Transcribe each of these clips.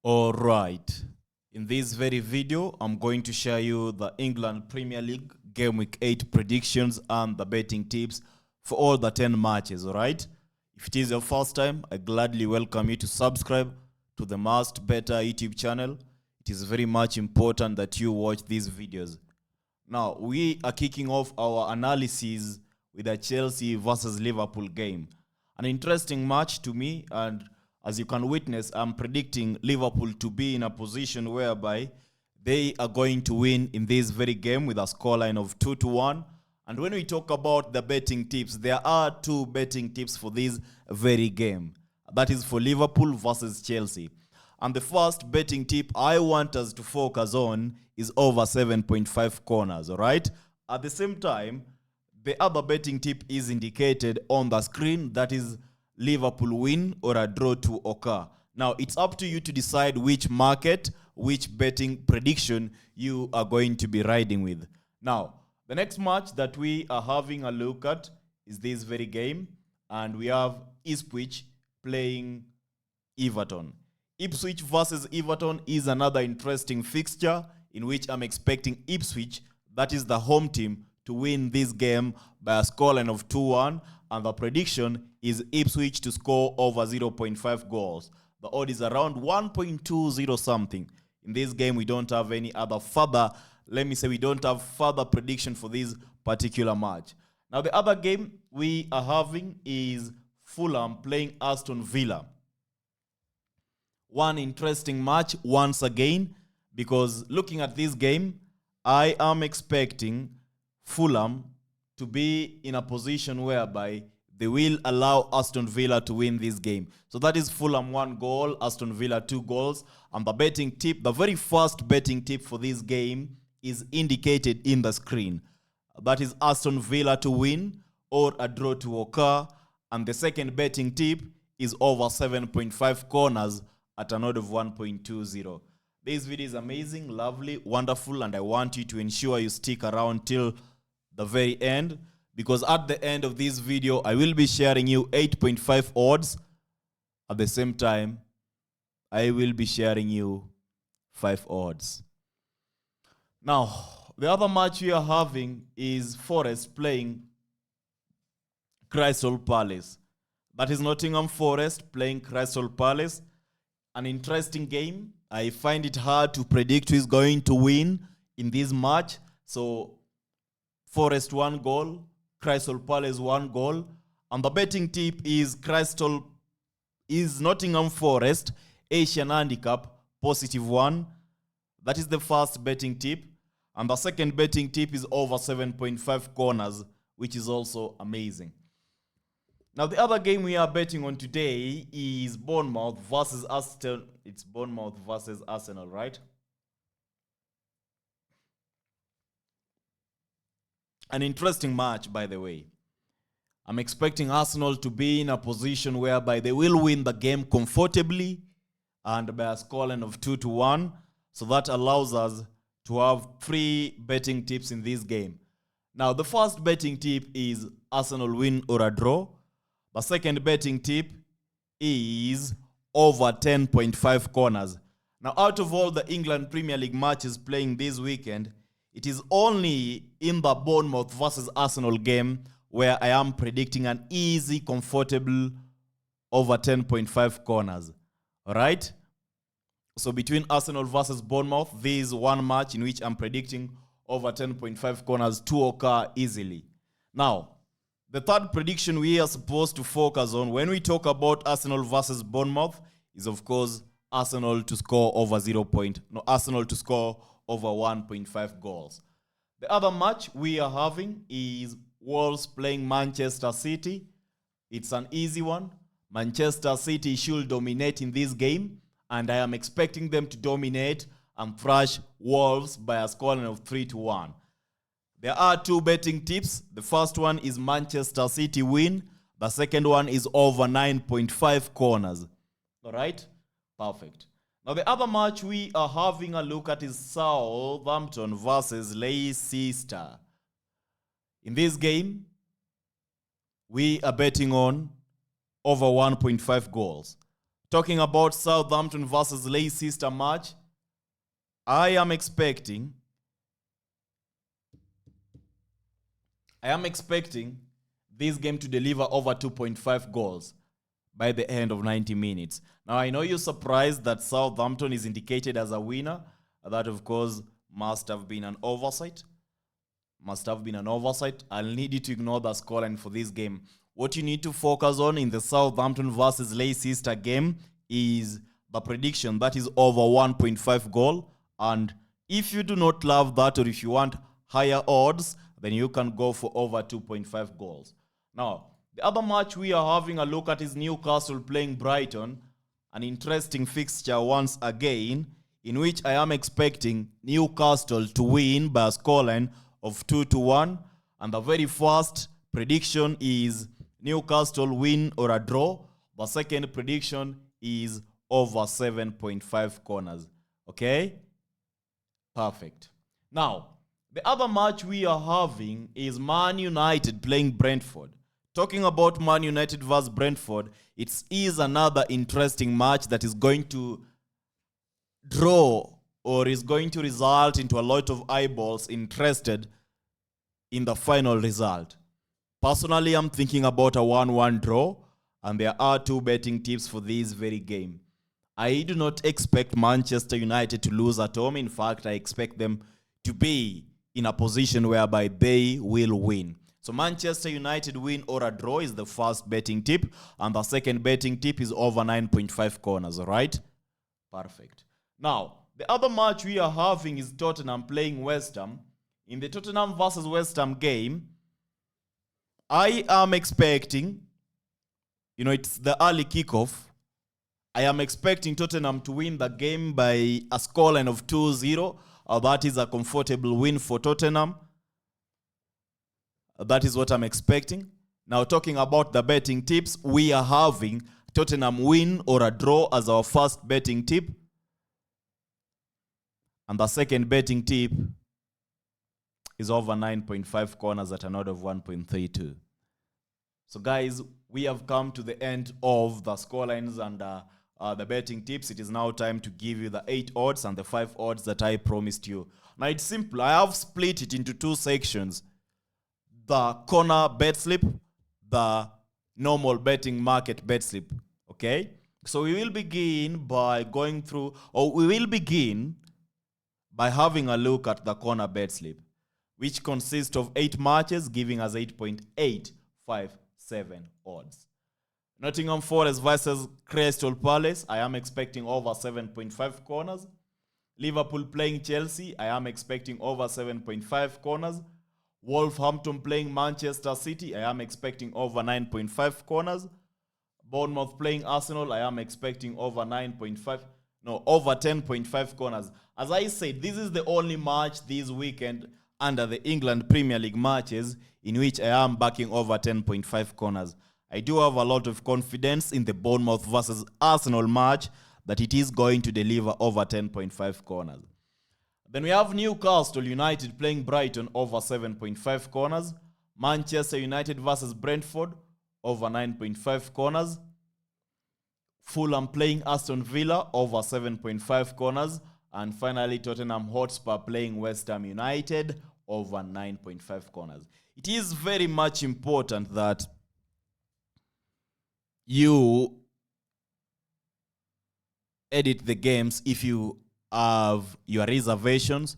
Alright, in this very video, I'm going to share you the England Premier League Game Week 8 predictions and the betting tips for all the 10 matches, alright? If it is your first time, I gladly welcome you to subscribe to the MaskedBettor YouTube channel. It is very much important that you watch these videos. Now, we are kicking off our analysis with the Chelsea versus Liverpool game. An interesting match to me, and as you can witness, I'm predicting Liverpool to be in a position whereby they are going to win in this very game with a scoreline of 2-1. And when we talk about the betting tips, there are two betting tips for this very game. That is for Liverpool versus Chelsea. And the first betting tip I want us to focus on is over 7.5 corners, all right? At the same time, the other betting tip is indicated on the screen, that is Liverpool win or a draw to occur. Now, it's up to you to decide which market, which betting prediction you are going to be riding with. Now, the next match that we are having a look at is this very game, and we have Ipswich playing Everton. Ipswich versus Everton is another interesting fixture in which I'm expecting Ipswich, that is the home team, to win this game by a scoreline of 2-1, and the prediction is Ipswich to score over 0.5 goals. The odd is around 1.20 something. In this game, we don't have any other further, we don't have further prediction for this particular match. Now, the other game we are having is Fulham playing Aston Villa. One interesting match once again, because looking at this game, I am expecting Fulham to be in a position whereby they will allow Aston Villa to win this game. So that is Fulham 1 goal, Aston Villa 2 goals. And the betting tip, the very first betting tip for this game is indicated in the screen. That is Aston Villa to win or a draw to occur. And the second betting tip is over 7.5 corners at an odd of 1.20. This video is amazing, lovely, wonderful, and I want you to ensure you stick around till the very end, because at the end of this video, I will be sharing you 8.5 odds. At the same time, I will be sharing you 5 odds. Now, the other match we are having is Forest playing Crystal Palace. That is Nottingham Forest playing Crystal Palace. An interesting game. I find it hard to predict who is going to win in this match. So, Forest 1 goal, Crystal Palace 1 goal. And the betting tip is Nottingham Forest, Asian handicap, +1. That is the first betting tip. And the second betting tip is over 7.5 corners, which is also amazing. Now, the other game we are betting on today is Bournemouth versus Aston. It's Bournemouth versus Arsenal, right? An interesting match, by the way. I'm expecting Arsenal to be in a position whereby they will win the game comfortably and by a scoreline of 2-1. So that allows us to have 3 betting tips in this game. Now, the first betting tip is Arsenal win or a draw. The second betting tip is over 10.5 corners. Now, out of all the England Premier League matches playing this weekend, it is only in the Bournemouth versus Arsenal game where I am predicting an easy, comfortable over 10.5 corners. All right? So between Arsenal versus Bournemouth, there is one match in which I'm predicting over 10.5 corners to occur easily. Now, the third prediction we are supposed to focus on when we talk about Arsenal versus Bournemouth is, of course, Arsenal to score over Arsenal to score over 1.5 goals. The other match we are having is Wolves playing Manchester City. It's an easy one. Manchester City should dominate in this game, and I am expecting them to dominate and thrash Wolves by a scoreline of 3-1. There are 2 betting tips. The first one is Manchester City win. The second one is over 9.5 corners. All right? Perfect. Now, the other match we are having a look at is Southampton versus Leicester. In this game, we are betting on over 1.5 goals. Talking about Southampton versus Leicester match, I am expecting this game to deliver over 2.5 goals by the end of 90 minutes. Now, I know you're surprised that Southampton is indicated as a winner. That, of course, must have been an oversight. I'll need you to ignore the scoreline for this game. What you need to focus on in the Southampton versus Leicester game is the prediction. That is over 1.5 goal. And if you do not love that, or if you want higher odds, then you can go for over 2.5 goals. Now, the other match we are having a look at is Newcastle playing Brighton. An interesting fixture once again, in which I am expecting Newcastle to win by a scoreline of 2-1. And the very first prediction is Newcastle win or a draw. The second prediction is over 7.5 corners. Okay? Perfect. Now, the other match we are having is Man United playing Brentford. Talking about Man United versus Brentford, it is another interesting match that is going to draw or is going to result into a lot of eyeballs interested in the final result. Personally, I'm thinking about a 1-1 draw, and there are two betting tips for this very game. I do not expect Manchester United to lose at home. In fact, I expect them to be in a position whereby they will win. So Manchester United win or a draw is the first betting tip, and the second betting tip is over 9.5 corners, all right? Perfect. Now, the other match we are having is Tottenham playing West Ham. In the Tottenham versus West Ham game, I am expecting, it's the early kickoff. I am expecting Tottenham to win the game by a scoreline of 2-0. That is a comfortable win for Tottenham. That is what I'm expecting. Now, talking about the betting tips, we are having Tottenham win or a draw as our first betting tip. And the second betting tip is over 9.5 corners at an odd of 1.32. So, guys, we have come to the end of the scorelines and the betting tips. It is now time to give you the 8 odds and the 5 odds that I promised you. Now, it's simple. I have split it into 2 sections. The corner bet slip, the normal betting market bet slip. Okay? So we will begin by by having a look at the corner bet slip, which consists of 8 matches, giving us 8.857 odds. Nottingham Forest versus Crystal Palace, I am expecting over 7.5 corners. Liverpool playing Chelsea, I am expecting over 7.5 corners. Wolverhampton playing Manchester City, I am expecting over 9.5 corners. Bournemouth playing Arsenal, I am expecting over 10.5 corners. As I said, this is the only match this weekend under the England Premier League matches in which I am backing over 10.5 corners. I do have a lot of confidence in the Bournemouth versus Arsenal match that it is going to deliver over 10.5 corners. Then we have Newcastle United playing Brighton over 7.5 corners. Manchester United versus Brentford over 9.5 corners. Fulham playing Aston Villa over 7.5 corners. And finally, Tottenham Hotspur playing West Ham United over 9.5 corners. It is very much important that you edit the games if you have your reservations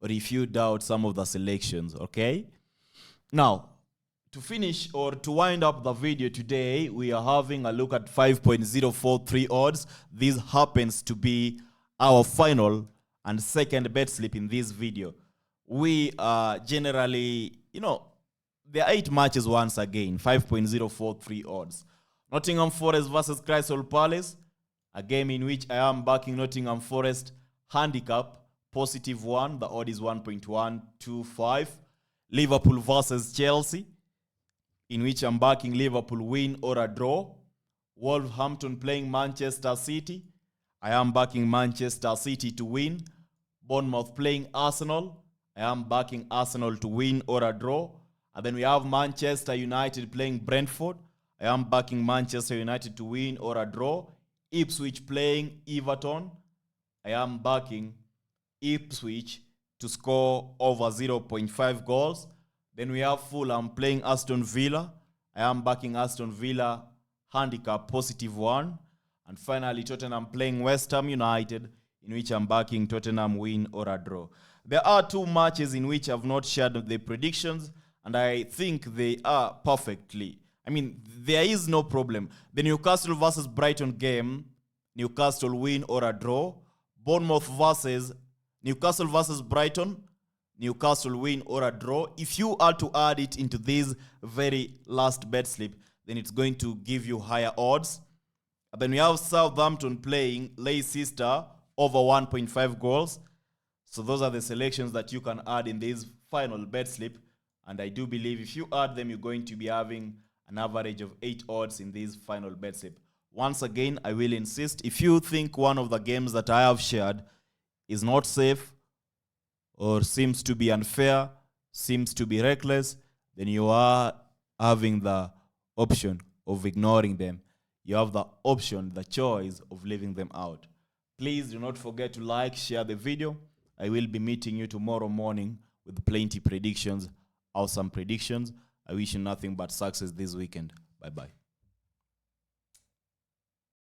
or if you doubt some of the selections, okay? Now, to finish or to wind up the video today, we are having a look at 5.043 odds. This happens to be our final and second bet slip in this video. We generally, there are 8 matches once again, 5.043 odds. Nottingham Forest versus Crystal Palace, a game in which I am backing Nottingham Forest handicap, +1, the odd is 1.125. Liverpool versus Chelsea, in which I'm backing Liverpool win or a draw. Wolverhampton playing Manchester City, I am backing Manchester City to win. Bournemouth playing Arsenal, I am backing Arsenal to win or a draw. And then we have Manchester United playing Brentford. I am backing Manchester United to win or a draw. Ipswich playing Everton. I am backing Ipswich to score over 0.5 goals. Then we have Fulham playing Aston Villa. I am backing Aston Villa handicap +1. And finally, Tottenham playing West Ham United, in which I'm backing Tottenham win or a draw. There are 2 matches in which I've not shared the predictions, and I think they are perfectly. I mean, there is no problem. The Newcastle versus Brighton game, Newcastle win or a draw. Bournemouth versus Newcastle versus Brighton, Newcastle win or a draw. If you are to add it into this very last bet slip, then it's going to give you higher odds. And then we have Southampton playing Leicester over 1.5 goals. So those are the selections that you can add in this final bet slip. And I do believe if you add them, you're going to be having an average of 8 odds in this final bet slip. Once again, I will insist, if you think one of the games that I have shared is not safe or seems to be unfair, seems to be reckless, then you are having the option of ignoring them. You have the option, the choice of leaving them out. Please do not forget to like, share the video. I will be meeting you tomorrow morning with plenty predictions, awesome predictions. I wish you nothing but success this weekend. Bye-bye.